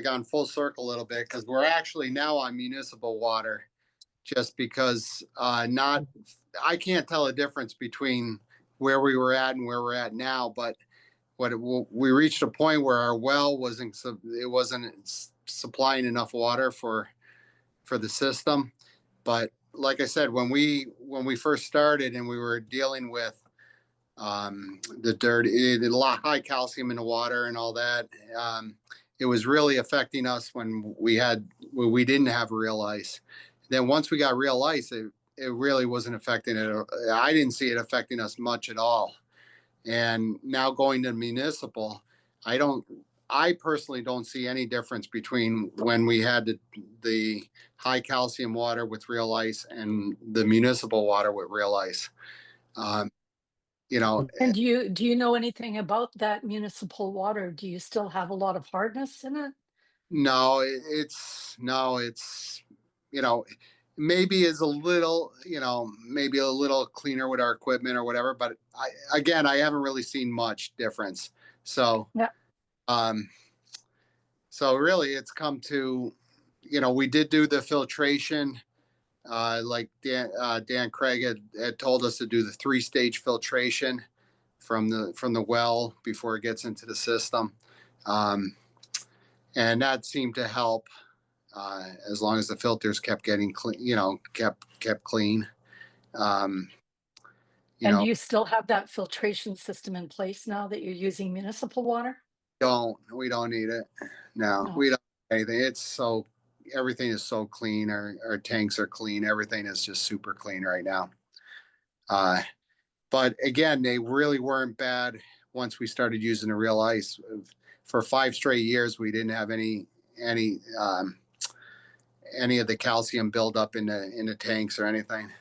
gone full circle a little bit because we're actually now on municipal water just because not I can't tell a difference between where we were at and where we're at now, but we reached a point where our well wasn't supplying enough water for the system. But like I said, when we first started and we were dealing with the dirt, a lot high calcium in the water and all that. It was really affecting us when we didn't have REALice. Then once we got REALice, it really wasn't affecting it. I didn't see it affecting us much at all. And now going to municipal, I personally don't see any difference between when we had the high calcium water with REALice and the municipal water with REALice. Um, you know, And do you know anything about that municipal water? Do you still have a lot of hardness in it? no, no, you know, maybe is a little, maybe a little cleaner with our equipment or whatever. But I haven't really seen much difference. So, Yeah. um, so really, it's come to, we did do the filtration. Like Dan Craig had told us to do the 3-stage filtration from the well before it gets into the system. Um, and that seemed to help as long as the filters kept getting clean, kept clean. Um, you And do know, you still have that filtration system in place now that you're using municipal water? we don't need it. No, No. we don't need anything. Everything is so clean. Our tanks are clean. Everything is just super clean right now. Uh, but again, they really weren't bad once we started using the REALice. For 5 straight years, we didn't have any any of the calcium buildup in the tanks or anything.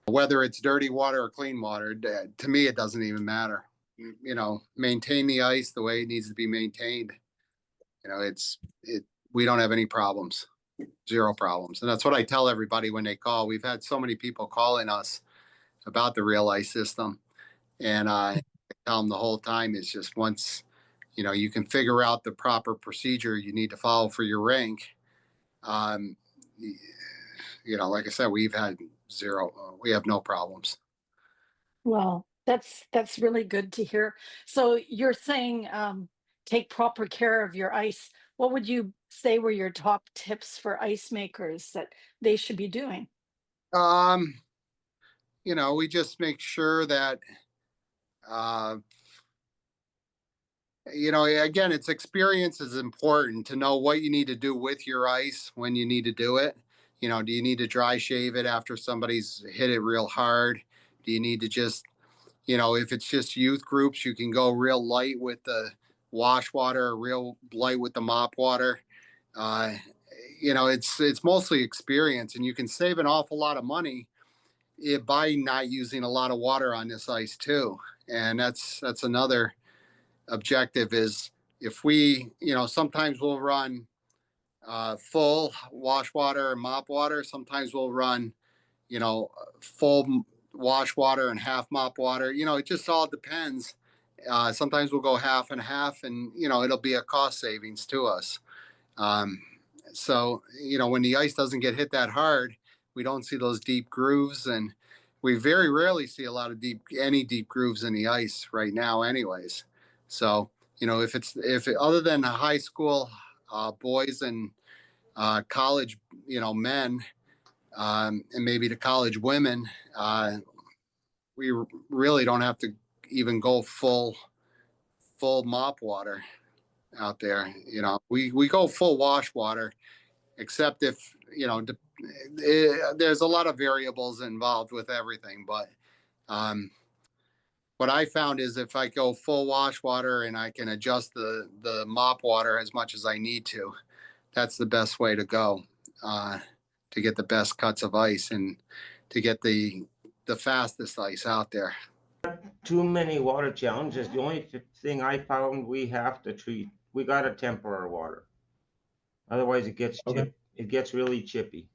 Whether it's dirty water or clean water, to me, it doesn't even matter. Maintain the ice the way it needs to be maintained. We don't have any problems, zero problems, and that's what I tell everybody when they call. We've had so many people calling us about the REALice system, and I tell them the whole time is just once you can figure out the proper procedure you need to follow for your rink. Um, like I said, we've had zero. We have no problems. Well, that's really good to hear. So you're saying take proper care of your ice. What would you say were your top tips for ice makers that they should be doing? Um, we just make sure that uh, again, it's experience is important to know what you need to do with your ice when you need to do it. Do you need to dry shave it after somebody's hit it real hard? Do you need to just, if it's just youth groups, you can go real light with the wash water, or real light with the mop water. Uh, it's mostly experience, and you can save an awful lot of money by not using a lot of water on this ice too. And that's another objective is if sometimes we'll run full wash water and mop water. Sometimes we'll run, full wash water and half mop water. It just all depends. Sometimes we'll go half and half, and it'll be a cost savings to us. Um, so when the ice doesn't get hit that hard, we don't see those deep grooves, and we very rarely see a lot of any deep grooves in the ice right now, anyways. So if other than high school boys and college, men, and maybe the college women, we really don't have to even go full mop water out there. We go full wash water, except if there's a lot of variables involved with everything. But what I found is if I go full wash water and I can adjust the mop water as much as I need to, that's the best way to go to get the best cuts of ice and to get the fastest ice out there. Too many water challenges. The only thing I found we have to treat, we got to temper our water. Otherwise, it gets it gets really chippy.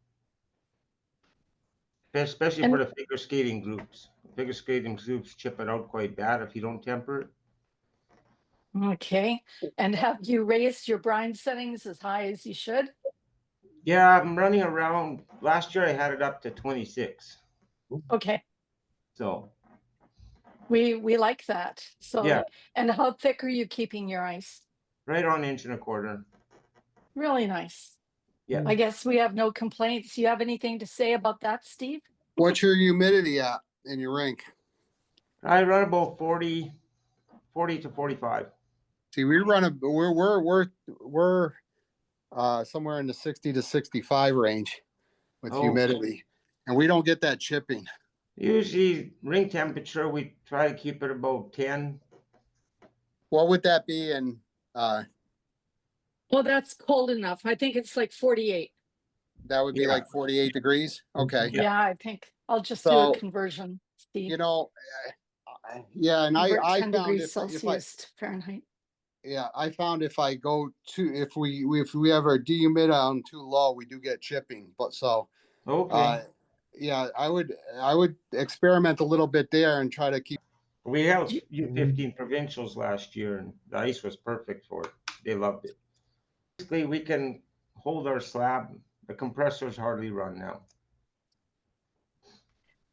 Especially for And the figure skating groups. Figure skating groups chip it out quite bad if you don't temper it. Okay. And have you raised your brine settings as high as you should? Yeah, I'm running around. Last year I had it up to 26. Okay. So We like that. yeah, So, and how thick are you keeping your ice? right on 1.25 inches. Really nice. Yeah. I guess we have no complaints. You have anything to say about that, Steve? What's your humidity at in your rink? I run about 40 to 45. See, we're somewhere in the 60 to 65 range with Oh, humidity, and we don't get that chipping. usually ring temperature, we try to keep it about 10. What would that be in? Well, that's cold enough. I think it's like 48. That would be Yeah. like 48 degrees. Okay. Yeah. Yeah, I think I'll just do a So, conversion, Steve. you know, yeah, and Convert I 10 found degrees if I Celsius to Fahrenheit. yeah, I found if I go to if we have our dehumidity on too low, we do get chipping. But so Okay. yeah, I would experiment a little bit there and try to keep. We held Do U15 provincials last year, and the ice was perfect for it. They loved it. Basically, we can hold our slab. The compressors hardly run now.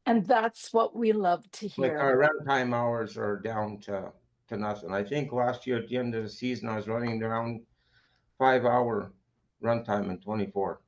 And that's what we love to Like hear. our runtime hours are down to nothing. I think last year at the end of the season, I was running around 5-hour runtime in 24.